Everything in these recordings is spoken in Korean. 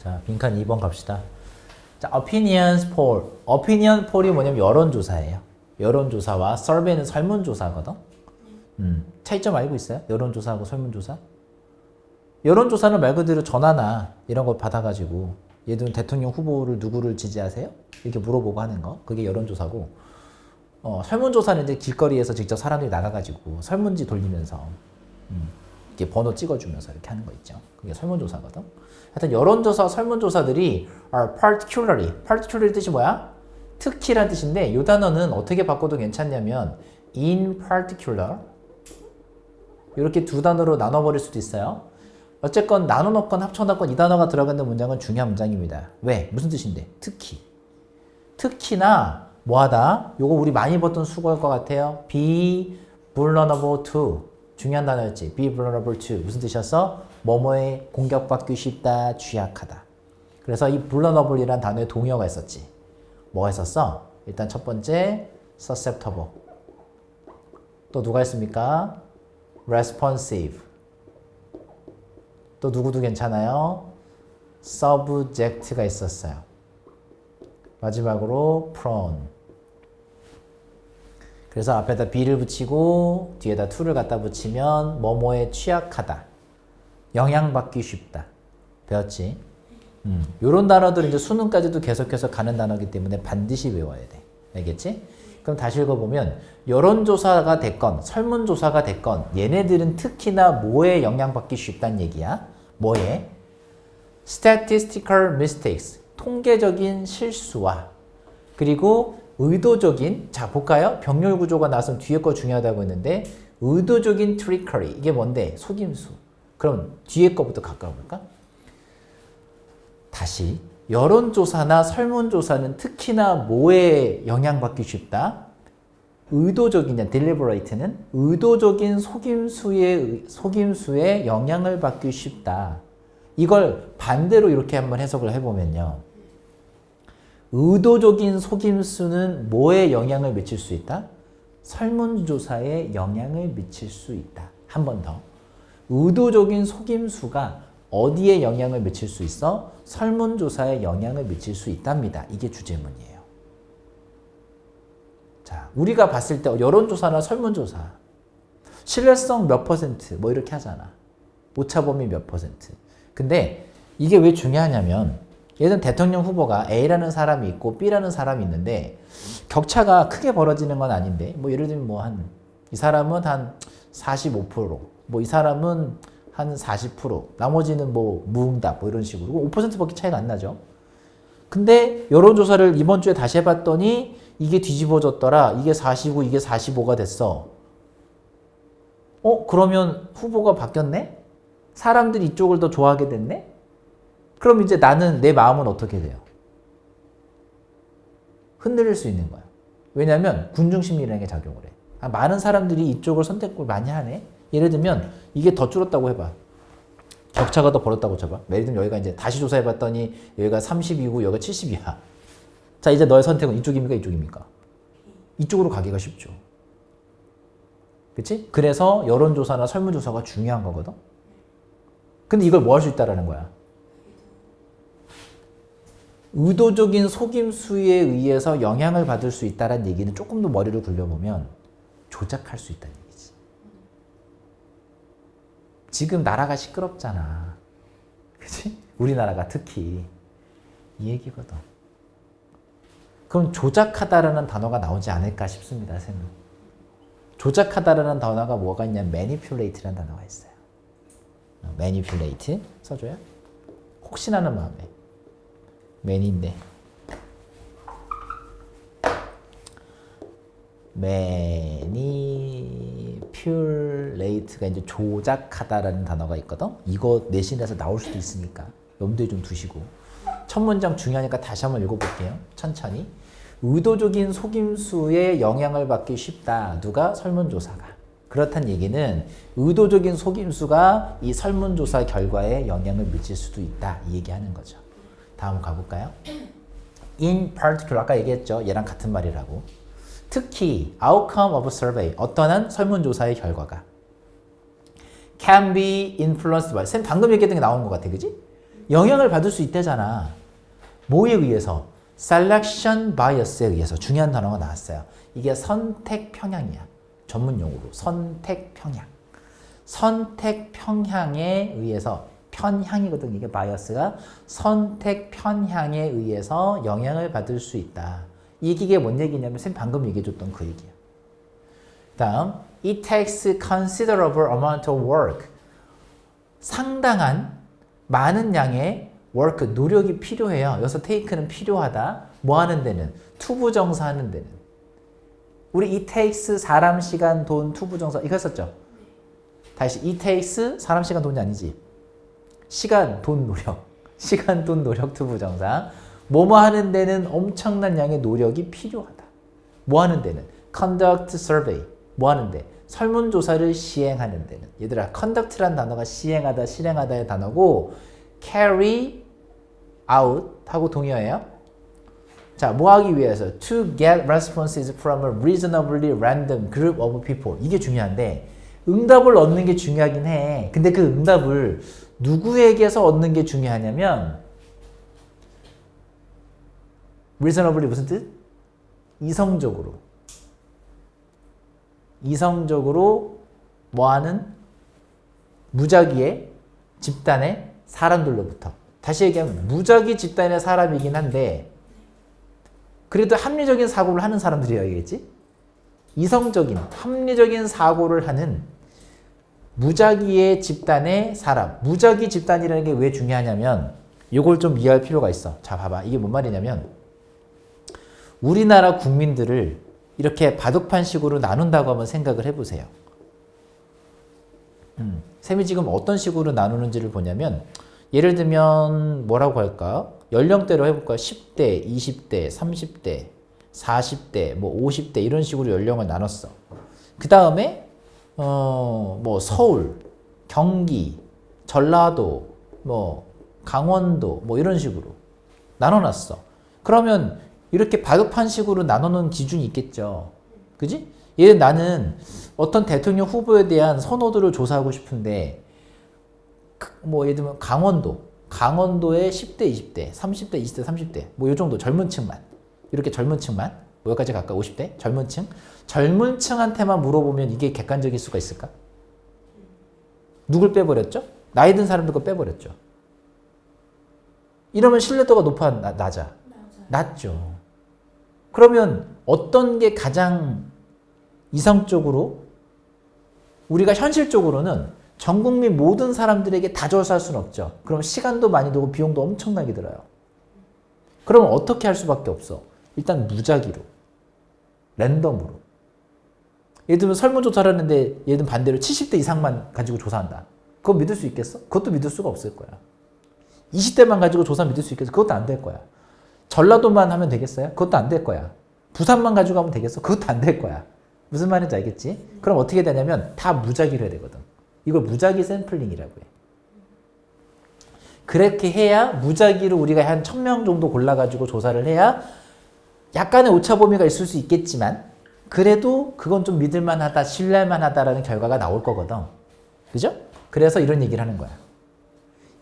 자, 빈칸 2번 갑시다. 자, opinions poll. opinion poll이 뭐냐면 여론조사예요. 여론조사와 survey는 설문조사거든. 차이점 알고 있어요? 여론조사하고 설문조사? 여론조사는 말 그대로 전화나 이런 거 받아가지고 얘들은 대통령 후보를 누구를 지지하세요? 이렇게 물어보고 하는 거. 그게 여론조사고 설문조사는 이제 길거리에서 직접 사람들이 나가가지고 설문지 돌리면서 이렇게 번호 찍어주면서 이렇게 하는 거 있죠. 그게 설문조사거든. 하여튼 여론조사, 설문조사들이 are particularly 뜻이 뭐야? 특히란 뜻인데 이 단어는 어떻게 바꿔도 괜찮냐면 in particular 이렇게 두 단어로 나눠버릴 수도 있어요. 어쨌건 나눠놓건 합쳐놓건 이 단어가 들어가는 문장은 중요한 문장입니다. 왜? 무슨 뜻인데? 특히. 특히나 뭐하다? 요거 우리 많이 봤던 수거일 것 같아요. be vulnerable to. 중요한 단어였지. be vulnerable to. 무슨 뜻이었어? 뭐뭐에 공격받기 쉽다, 취약하다. 그래서 이 vulnerable이란 단어에 동의어가 있었지. 뭐가 있었어? 일단 첫 번째 susceptible. 또 누가 있습니까? responsive. 또 누구도 괜찮아요? subject가 있었어요. 마지막으로 prone. 그래서 앞에다 be를 붙이고 뒤에다 to를 갖다 붙이면 뭐뭐에 취약하다. 영향받기 쉽다. 배웠지? 요런 단어들은 이제 수능까지도 계속해서 가는 단어이기 때문에 반드시 외워야 돼. 알겠지? 그럼 다시 읽어보면 여론조사가 됐건 설문조사가 됐건 얘네들은 특히나 뭐에 영향받기 쉽다는 얘기야? 뭐에? statistical mistakes. 통계적인 실수와 그리고 의도적인, 자 볼까요? 병렬 구조가 나왔으면 뒤에 거 중요하다고 했는데 의도적인 trickery. 이게 뭔데? 속임수. 그럼 뒤에 거부터 가까워 볼까? 다시 여론조사나 설문조사는 특히나 뭐에 영향받기 쉽다? 의도적이냐, deliberate는 의도적인 속임수에 영향을 받기 쉽다. 이걸 반대로 이렇게 한번 해석을 해보면요. 의도적인 속임수는 뭐에 영향을 미칠 수 있다? 설문조사에 영향을 미칠 수 있다. 한 번 더. 의도적인 속임수가 어디에 영향을 미칠 수 있어? 설문조사에 영향을 미칠 수 있답니다. 이게 주제문이에요. 자, 우리가 봤을 때 여론조사나 설문조사 신뢰성 몇 퍼센트 뭐 이렇게 하잖아. 오차범위 몇 퍼센트. 근데 이게 왜 중요하냐면 예를 들면 대통령 후보가 A라는 사람이 있고 B라는 사람이 있는데 격차가 크게 벌어지는 건 아닌데 뭐 예를 들면 뭐 이 사람은 한 45%, 뭐 이 사람은 한 40%, 나머지는 뭐 무응답 뭐 이런 식으로 5%밖에 차이가 안 나죠. 근데 여론조사를 이번 주에 다시 해봤더니 이게 뒤집어졌더라. 이게 45, 이게 45가 됐어. 그러면 후보가 바뀌었네? 사람들이 이쪽을 더 좋아하게 됐네? 그럼 이제 나는 내 마음은 어떻게 돼요? 흔들릴 수 있는 거야. 왜냐하면 군중심리라는 게 작용을 해. 많은 사람들이 이쪽을 선택을 많이 하네? 예를 들면 이게 더 줄었다고 해봐. 격차가 더 벌었다고 쳐봐. 예를 들면 여기가 이제 다시 조사해봤더니 여기가 30이고 여기가 70이야. 자, 이제 너의 선택은 이쪽입니까? 이쪽입니까? 이쪽으로 가기가 쉽죠. 그치? 그래서 여론조사나 설문조사가 중요한 거거든. 근데 이걸 뭐 할 수 있다라는 거야? 의도적인 속임수에 의해서 영향을 받을 수 있다는 얘기는 조금 더 머리를 굴려보면 조작할 수 있다는 얘기지. 지금 나라가 시끄럽잖아. 그치? 우리나라가 특히. 이 얘기거든. 그럼 조작하다라는 단어가 나오지 않을까 싶습니다. 쌤은. 조작하다라는 단어가 뭐가 있냐면 manipulate라는 단어가 있어요. manipulate 써줘요? 혹시나는 마음에. man인데. manipulate가 이제 조작하다라는 단어가 있거든. 이거 내신에서 나올 수도 있으니까 염두에 좀 두시고. 첫 문장 중요하니까 다시 한번 읽어볼게요. 천천히. 의도적인 속임수에 영향을 받기 쉽다. 누가? 설문조사가. 그렇다는 얘기는 의도적인 속임수가 이 설문조사 결과에 영향을 미칠 수도 있다. 이 얘기하는 거죠. 다음 가볼까요? In particular, 아까 얘기했죠. 얘랑 같은 말이라고. 특히 outcome of a survey, 어떠한 설문조사의 결과가 can be influenced by, 쌤 방금 얘기했던 게 나온 것 같아. 그지? 영향을 받을 수 있다잖아. 뭐에 의해서? selection bias에 의해서. 중요한 단어가 나왔어요. 이게 선택 평양이야. 전문 용어로 선택 평양. 선택 평양에 의해서 편향이거든. 이게 바이어스가 선택 편향에 의해서 영향을 받을 수 있다. 이 얘기가 뭔 얘기냐면 쌤 방금 얘기해줬던 그 얘기야. 다음, it takes considerable amount of work. 상당한 많은 양의 work, 노력이 필요해요. 여기서 take는 필요하다. 뭐 하는 데는? 투부정사 하는 데는. 우리 it takes 사람, 시간, 돈, 투부정사 이거 했었죠? 다시 it takes 사람, 시간, 돈이 아니지. 시간, 돈, 노력. 시간, 돈, 노력, 투부정사. 뭐뭐 하는 데는 엄청난 양의 노력이 필요하다. 뭐 하는 데는? conduct survey. 뭐 하는 데? 설문조사를 시행하는 데는. 얘들아, conduct란 단어가 시행하다, 실행하다의 단어고 carry out 하고 동의어예요. 자, 뭐 하기 위해서? To get responses from a reasonably random group of people. 이게 중요한데 응답을 얻는 게 중요하긴 해. 근데 그 응답을 누구에게서 얻는 게 중요하냐면 reasonably 무슨 뜻? 이성적으로. 이성적으로 뭐하는 무작위의 집단의 사람들로부터. 다시 얘기하면 무작위 집단의 사람이긴 한데 그래도 합리적인 사고를 하는 사람들이어야겠지? 이성적인 합리적인 사고를 하는 무작위의 집단의 사람. 무작위 집단이라는 게 왜 중요하냐면 이걸 좀 이해할 필요가 있어. 자, 봐봐. 이게 뭔 말이냐면 우리나라 국민들을 이렇게 바둑판식으로 나눈다고 한번 생각을 해보세요. 쌤이 지금 어떤 식으로 나누는지를 보냐면 예를 들면 뭐라고 할까? 연령대로 해볼까요? 10대, 20대, 30대, 40대, 뭐 50대 이런 식으로 연령을 나눴어. 그 다음에 뭐 서울, 경기, 전라도, 뭐 강원도 뭐 이런 식으로 나눠놨어. 그러면 이렇게 바둑판식으로 나눠놓은 기준이 있겠죠. 그지? 예를 나는 어떤 대통령 후보에 대한 선호도를 조사하고 싶은데 뭐 예를 들면 강원도의 10대, 20대, 30대, 20대, 30대 뭐 이 정도 젊은 층만 이렇게 젊은 층만 뭐 여기까지 갈까? 50대? 젊은 층? 젊은 층한테만 물어보면 이게 객관적일 수가 있을까? 누굴 빼버렸죠? 나이 든 사람들 거 빼버렸죠. 이러면 신뢰도가 높아, 낮아? 낮죠. 그러면 어떤 게 가장 이성적으로 우리가 현실적으로는 전 국민 모든 사람들에게 다 조사할 수는 없죠. 그럼 시간도 많이 들고 비용도 엄청나게 들어요. 그러면 어떻게 할 수밖에 없어? 일단 무작위로, 랜덤으로. 예를 들면 설문조사를 하는데 예를 들면 반대로 70대 이상만 가지고 조사한다. 그거 믿을 수 있겠어? 그것도 믿을 수가 없을 거야. 20대만 가지고 조사 믿을 수 있겠어? 그것도 안 될 거야. 전라도만 하면 되겠어요? 그것도 안 될 거야. 부산만 가지고 하면 되겠어? 그것도 안 될 거야. 무슨 말인지 알겠지? 그럼 어떻게 되냐면 다 무작위로 해야 되거든. 이걸 무작위 샘플링이라고 해. 그렇게 해야 무작위로 우리가 한 1000명 정도 골라가지고 조사를 해야 약간의 오차 범위가 있을 수 있겠지만 그래도 그건 좀 믿을만하다, 신뢰할만하다라는 결과가 나올 거거든. 그죠? 그래서 이런 얘기를 하는 거야.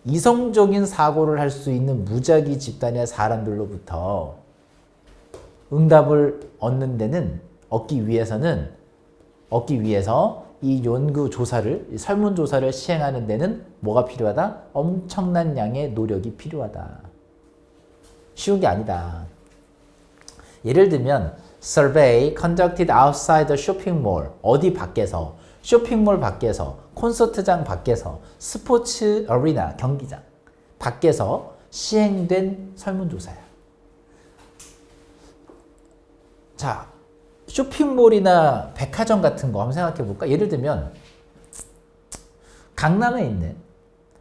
이성적인 사고를 할 수 있는 무작위 집단의 사람들로부터 응답을 얻기 위해서 이 연구 조사를, 설문 조사를 시행하는 데는 뭐가 필요하다? 엄청난 양의 노력이 필요하다. 쉬운 게 아니다. 예를 들면 survey conducted outside the shopping mall. 어디 밖에서, 쇼핑몰 밖에서, 콘서트장 밖에서, 스포츠 어리나, 경기장 밖에서 시행된 설문조사야. 자, 쇼핑몰이나 백화점 같은 거 한번 생각해 볼까? 예를 들면 강남에 있는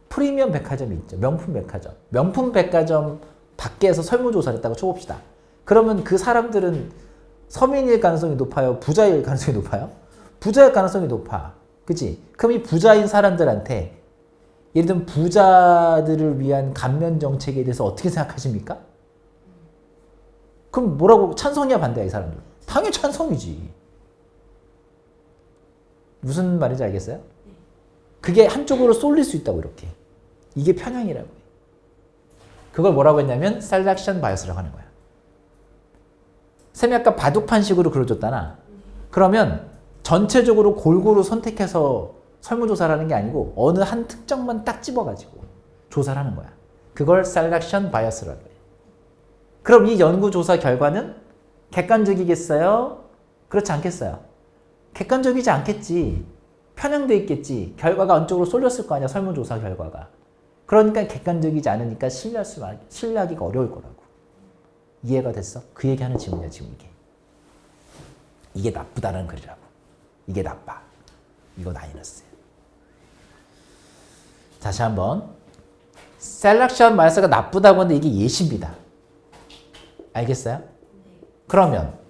프리미엄 백화점이 있죠. 명품 백화점. 명품 백화점 밖에서 설문조사를 했다고 쳐봅시다. 그러면 그 사람들은 서민일 가능성이 높아요? 부자일 가능성이 높아요? 부자일 가능성이 높아. 그치? 그럼 이 부자인 사람들한테 예를 들면 부자들을 위한 감면 정책에 대해서 어떻게 생각하십니까? 그럼 뭐라고 찬성이야 반대야 이 사람들? 당연히 찬성이지. 무슨 말인지 알겠어요? 그게 한쪽으로 쏠릴 수 있다고 이렇게. 이게 편향이라고 해. 그걸 뭐라고 했냐면 셀렉션 바이어스라고 하는 거야. 쌤이 아까 바둑판식으로 그려줬잖아. 그러면 전체적으로 골고루 선택해서 설문조사를 하는 게 아니고 어느 한 특정만 딱 집어가지고 조사를 하는 거야. 그걸 셀렉션 바이어스라고 해. 그럼 이 연구조사 결과는 객관적이겠어요? 그렇지 않겠어요? 객관적이지 않겠지. 편향돼 있겠지. 결과가 안쪽으로 쏠렸을 거 아니야, 설문조사 결과가. 그러니까 객관적이지 않으니까 신뢰하기가 어려울 거라고. 이해가 됐어? 그 얘기하는 질문이야, 지금 이게. 이게 나쁘다는 글이라고. 이게 나빠. 이거 마이너스야. 다시 한번. 셀렉션 바이어스가 나쁘다고 하는데 이게 예시입니다. 알겠어요? 그러면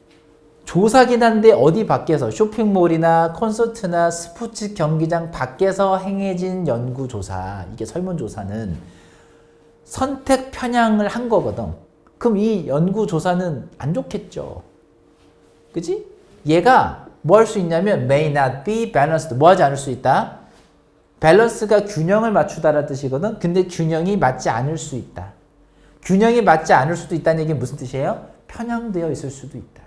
조사긴 한데 어디 밖에서 쇼핑몰이나 콘서트나 스포츠 경기장 밖에서 행해진 연구조사, 이게 설문조사는 선택 편향을 한 거거든. 그럼 이 연구조사는 안 좋겠죠. 그치? 얘가 뭐 할 수 있냐면 may not be balanced. 뭐 하지 않을 수 있다? 밸런스가 균형을 맞추다라는 뜻이거든. 근데 균형이 맞지 않을 수 있다. 균형이 맞지 않을 수도 있다는 얘기는 무슨 뜻이에요? 편향되어 있을 수도 있다.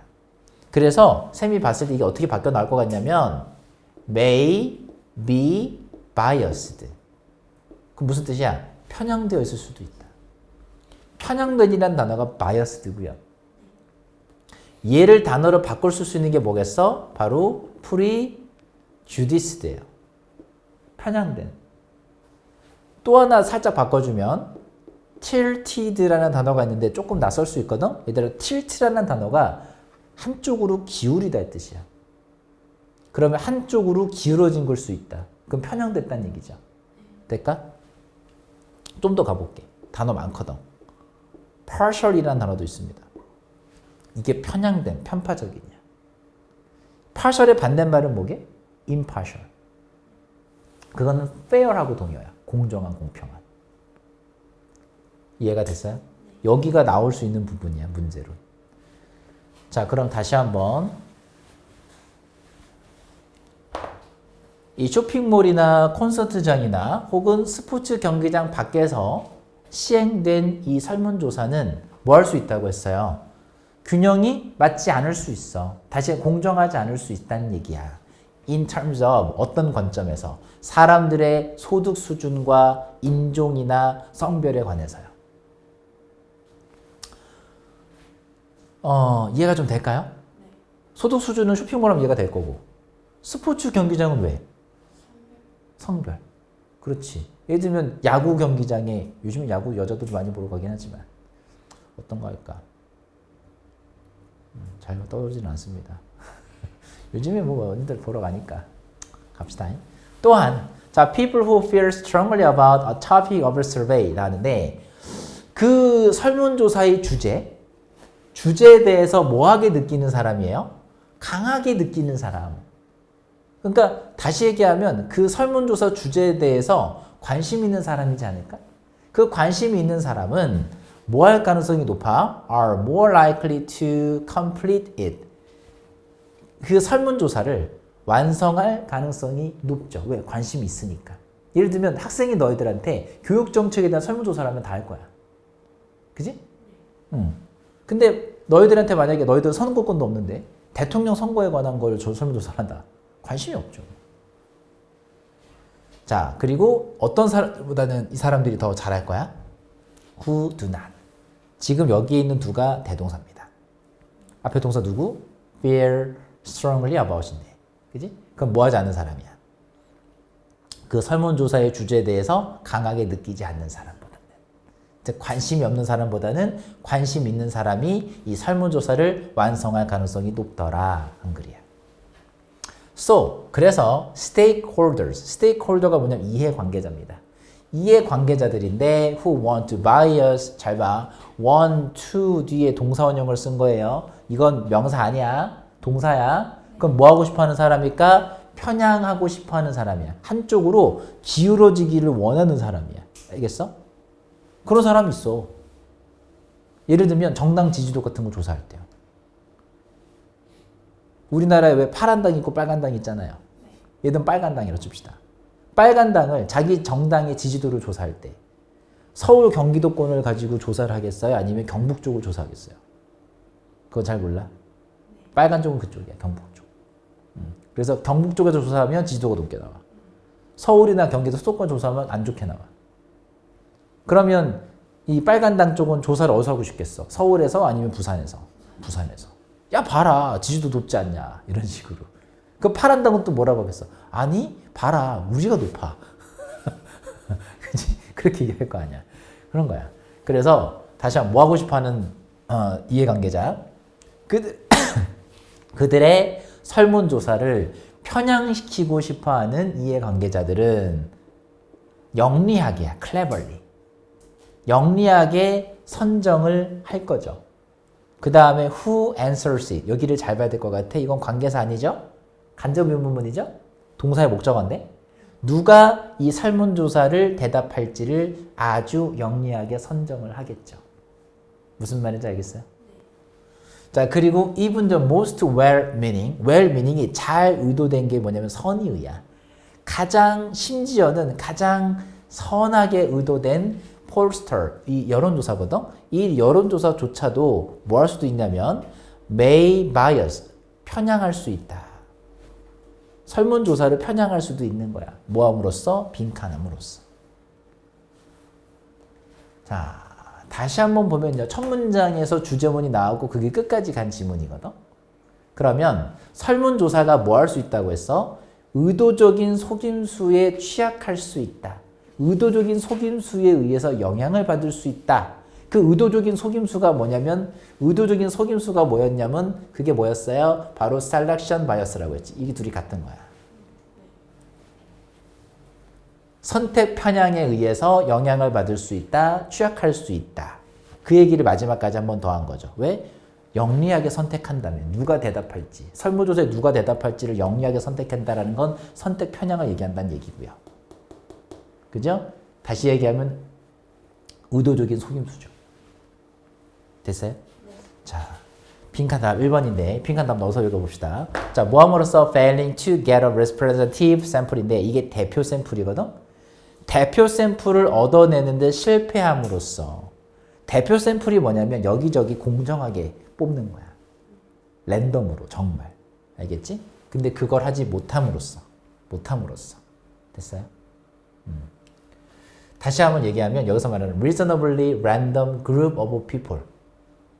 그래서 쌤이 봤을 때 이게 어떻게 바뀌어 나올 것 같냐면 may be biased. 그 무슨 뜻이야? 편향되어 있을 수도 있다. 편향된이라는 단어가 biased고요. 얘를 단어로 바꿀 수 있는 게 뭐겠어? 바로 prejudiced예요. 편향된. 또 하나 살짝 바꿔주면 tilted라는 단어가 있는데 조금 낯설 수 있거든? 얘들아, tilt라는 단어가 한쪽으로 기울이다 의 뜻이야. 그러면 한쪽으로 기울어진 걸 수 있다. 그럼 편향됐다는 얘기죠. 될까? 좀 더 가볼게. 단어 많거든. partial이라는 단어도 있습니다. 이게 편향된, 편파적이냐. partial의 반대말은 뭐게? impartial. 그거는 fair하고 동의어야. 공정한, 공평한. 이해가 됐어요? 여기가 나올 수 있는 부분이야, 문제로. 자, 그럼 다시 한번 이 쇼핑몰이나 콘서트장이나 혹은 스포츠 경기장 밖에서 시행된 이 설문조사는 뭐 할 수 있다고 했어요? 균형이 맞지 않을 수 있어. 다시 공정하지 않을 수 있다는 얘기야. In terms of 어떤 관점에서? 사람들의 소득 수준과 인종이나 성별에 관해서요. 이해가 좀 될까요? 네. 소득 수준은 쇼핑몰하면 이해가 될 거고 스포츠 경기장은 왜? 성별. 그렇지. 예를 들면 야구 경기장에 요즘은 야구 여자들도 많이 보러 가긴 하지만 어떤 거 할까? 잘 떠오르지는 않습니다. 요즘에 뭐 언니들 보러 가니까 갑시다. 또한 자, people who feel strongly about a topic of a survey 라는데 그 설문조사의 주제에 대해서 뭐하게 느끼는 사람이에요? 강하게 느끼는 사람. 그러니까 다시 얘기하면 그 설문조사 주제에 대해서 관심 있는 사람이지 않을까? 그 관심이 있는 사람은 뭐 할 가능성이 높아? are more likely to complete it. 그 설문조사를 완성할 가능성이 높죠. 왜? 관심이 있으니까. 예를 들면 학생이 너희들한테 교육정책에 대한 설문조사를 하면 다 할 거야. 그지? 근데 너희들한테 만약에 너희들 선거권도 없는데 대통령 선거에 관한 걸 설문조사를 한다. 관심이 없죠. 자, 그리고 어떤 사람보다는 이 사람들이 더 잘할 거야? who do not. 지금 여기에 있는 두가 대동사입니다. 앞에 동사 누구? feel strongly about인데. 그지? 그럼 뭐 하지 않는 사람이야? 그 설문조사의 주제에 대해서 강하게 느끼지 않는 사람보다는. 즉, 관심이 없는 사람보다는 관심 있는 사람이 이 설문조사를 완성할 가능성이 높더라. 한글이야. So, 그래서 stakeholder가 뭐냐면 이해관계자입니다. 이해관계자들인데 who want to buy us, 잘 봐. want to 뒤에 동사원형을 쓴 거예요. 이건 명사 아니야. 동사야. 그럼 뭐 하고 싶어하는 사람일까? 편향하고 싶어하는 사람이야. 한쪽으로 기울어지기를 원하는 사람이야. 알겠어? 그런 사람이 있어. 예를 들면 정당 지지도 같은 거 조사할 때요. 우리나라에 왜 파란 당 있고 빨간 당 있잖아요. 얘는 빨간 당이라고 칩시다. 빨간 당을 자기 정당의 지지도를 조사할 때 서울 경기도권을 가지고 조사를 하겠어요? 아니면 경북 쪽을 조사하겠어요? 그건 잘 몰라. 빨간 쪽은 그쪽이야. 경북 쪽. 그래서 경북 쪽에서 조사하면 지지도가 높게 나와. 서울이나 경기도 수도권 조사하면 안 좋게 나와. 그러면 이 빨간 당 쪽은 조사를 어디서 하고 싶겠어? 서울에서 아니면 부산에서? 부산에서. 야 봐라 지지도 높지 않냐 이런 식으로. 그 파란 당은 또 뭐라고 하겠어? 아니 봐라 우리가 높아. 그치? 그렇게 얘기할 거 아니야. 그런 거야. 그래서 다시 한번 뭐 하고 싶어하는 이해관계자 그들의 설문조사를 편향시키고 싶어하는 이해관계자들은 영리하게, cleverly, 영리하게 선정을 할 거죠. 그 다음에 who answers it. 여기를 잘 봐야 될 것 같아. 이건 관계사 아니죠? 간접 의문문이죠? 동사의 목적어인데 누가 이 설문조사를 대답할지를 아주 영리하게 선정을 하겠죠. 무슨 말인지 알겠어요? 자, 그리고 even the most well meaning이 잘 의도된 게 뭐냐면 선의의야. 가장 심지어는 가장 선하게 의도된 폴스터, 이 여론조사거든. 이 여론조사조차도 뭐 할 수도 있냐면 may bias, 편향할 수 있다. 설문조사를 편향할 수도 있는 거야. 뭐함으로써? 빈칸함으로써. 자, 다시 한번 보면요. 첫 문장에서 주제문이 나오고 그게 끝까지 간 지문이거든. 그러면 설문조사가 뭐 할 수 있다고 했어? 의도적인 속임수에 취약할 수 있다. 의도적인 속임수에 의해서 영향을 받을 수 있다. 그 의도적인 속임수가 뭐냐면 의도적인 속임수가 뭐였냐면 그게 뭐였어요? 바로 selection bias라고 했지. 이게 둘이 같은 거야. 선택 편향에 의해서 영향을 받을 수 있다. 취약할 수 있다. 그 얘기를 마지막까지 한 번 더 한 거죠. 왜? 영리하게 선택한다면 누가 대답할지 설문조사에 누가 대답할지를 영리하게 선택한다라는 건 선택 편향을 얘기한다는 얘기고요. 그죠? 다시 얘기하면 의도적인 속임수죠. 됐어요? 네. 자, 빈칸 답 1번인데 빈칸 답 넣어서 읽어봅시다. 자, 모함으로써 failing to get a representative sample인데 이게 대표 샘플이거든? 대표 샘플을 얻어내는데 실패함으로써 대표 샘플이 뭐냐면 여기저기 공정하게 뽑는 거야. 랜덤으로 정말. 알겠지? 근데 그걸 하지 못함으로써 됐어요? 다시 한번 얘기하면 여기서 말하는 reasonably random group of people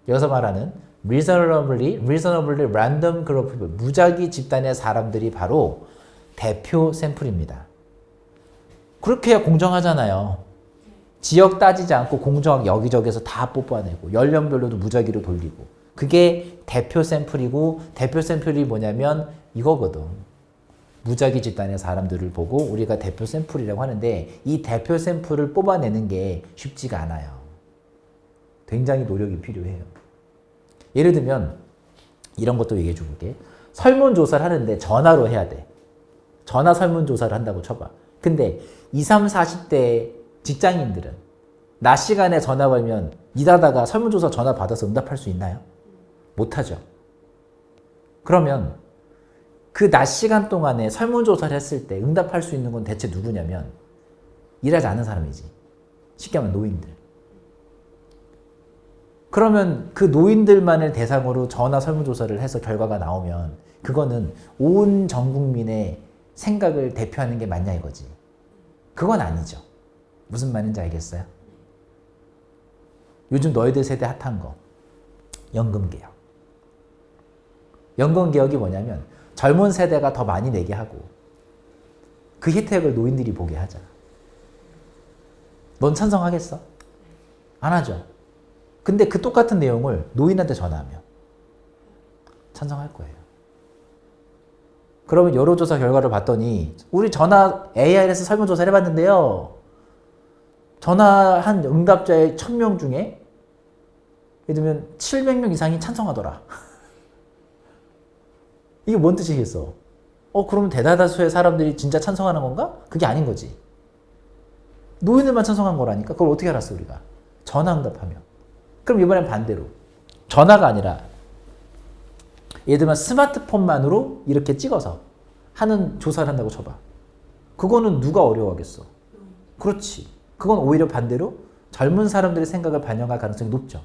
여기서 말하는 reasonably random group of people 무작위 집단의 사람들이 바로 대표 샘플입니다. 그렇게 해야 공정하잖아요. 지역 따지지 않고 공정하게 여기저기서 다 뽑아내고 연령별로도 무작위로 돌리고 그게 대표 샘플이고 대표 샘플이 뭐냐면 이거거든. 무작위 집단의 사람들을 보고 우리가 대표 샘플이라고 하는데 이 대표 샘플을 뽑아내는 게 쉽지가 않아요. 굉장히 노력이 필요해요. 예를 들면 이런 것도 얘기해 줄게. 설문조사를 하는데 전화로 해야 돼. 전화 설문조사를 한다고 쳐봐. 근데 20, 30, 40대 직장인들은 낮 시간에 전화 걸면 일하다가 설문조사 전화 받아서 응답할 수 있나요? 못하죠. 그러면 그 낮 시간 동안에 설문조사를 했을 때 응답할 수 있는 건 대체 누구냐면 일하지 않은 사람이지. 쉽게 말하면 노인들. 그러면 그 노인들만을 대상으로 전화 설문조사를 해서 결과가 나오면 그거는 온 전 국민의 생각을 대표하는 게 맞냐 이거지. 그건 아니죠. 무슨 말인지 알겠어요? 요즘 너희들 세대 핫한 거 연금개혁. 연금개혁이 뭐냐면 젊은 세대가 더 많이 내게 하고 그 혜택을 노인들이 보게 하자. 넌 찬성하겠어? 안 하죠. 근데 그 똑같은 내용을 노인한테 전화하면 찬성할 거예요. 그러면 여론조사 결과를 봤더니 우리 전화 AI에서 설문조사를 해봤는데요. 전화한 응답자의 1000명 중에 예를 들면 700명 이상이 찬성하더라. 이게 뭔 뜻이겠어? 그러면 대다수의 사람들이 진짜 찬성하는 건가? 그게 아닌 거지. 노인들만 찬성한 거라니까. 그걸 어떻게 알았어 우리가? 전화 응답하면. 그럼 이번엔 반대로. 전화가 아니라 예를 들면 스마트폰만으로 이렇게 찍어서 하는 조사를 한다고 쳐봐. 그거는 누가 어려워하겠어? 그렇지. 그건 오히려 반대로 젊은 사람들의 생각을 반영할 가능성이 높죠.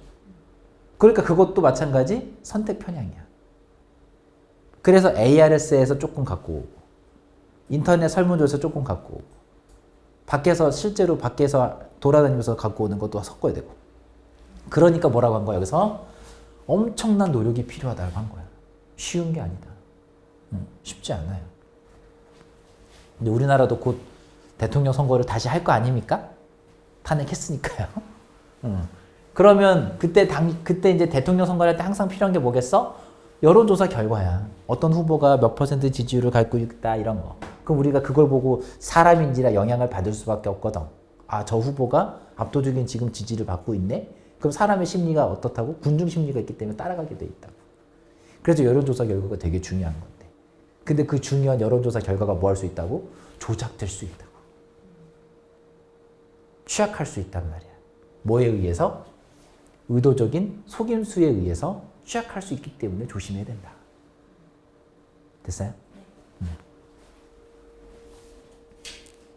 그러니까 그것도 마찬가지 선택 편향이야. 그래서 ARS에서 조금 갖고 오고 인터넷 설문조사에서 조금 갖고 오고 밖에서 실제로 밖에서 돌아다니면서 갖고 오는 것도 섞어야 되고 그러니까 뭐라고 한 거야 여기서? 엄청난 노력이 필요하다고 한 거야. 쉬운 게 아니다. 쉽지 않아요. 근데 우리나라도 곧 대통령 선거를 다시 할 거 아닙니까? 탄핵했으니까요. 그러면 그때 이제 대통령 선거를 할 때 항상 필요한 게 뭐겠어? 여론조사 결과야. 어떤 후보가 몇 % 지지율을 갖고 있다 이런 거. 그럼 우리가 그걸 보고 사람인지라 영향을 받을 수밖에 없거든. 아, 저 후보가 압도적인 지금 지지를 받고 있네? 그럼 사람의 심리가 어떻다고? 군중 심리가 있기 때문에 따라가게 돼 있다고. 그래서 여론조사 결과가 되게 중요한 건데. 근데 그 중요한 여론조사 결과가 뭐 할 수 있다고? 조작될 수 있다고. 취약할 수 있단 말이야. 뭐에 의해서? 의도적인 속임수에 의해서 취약할 수 있기 때문에 조심해야 된다. 됐어요?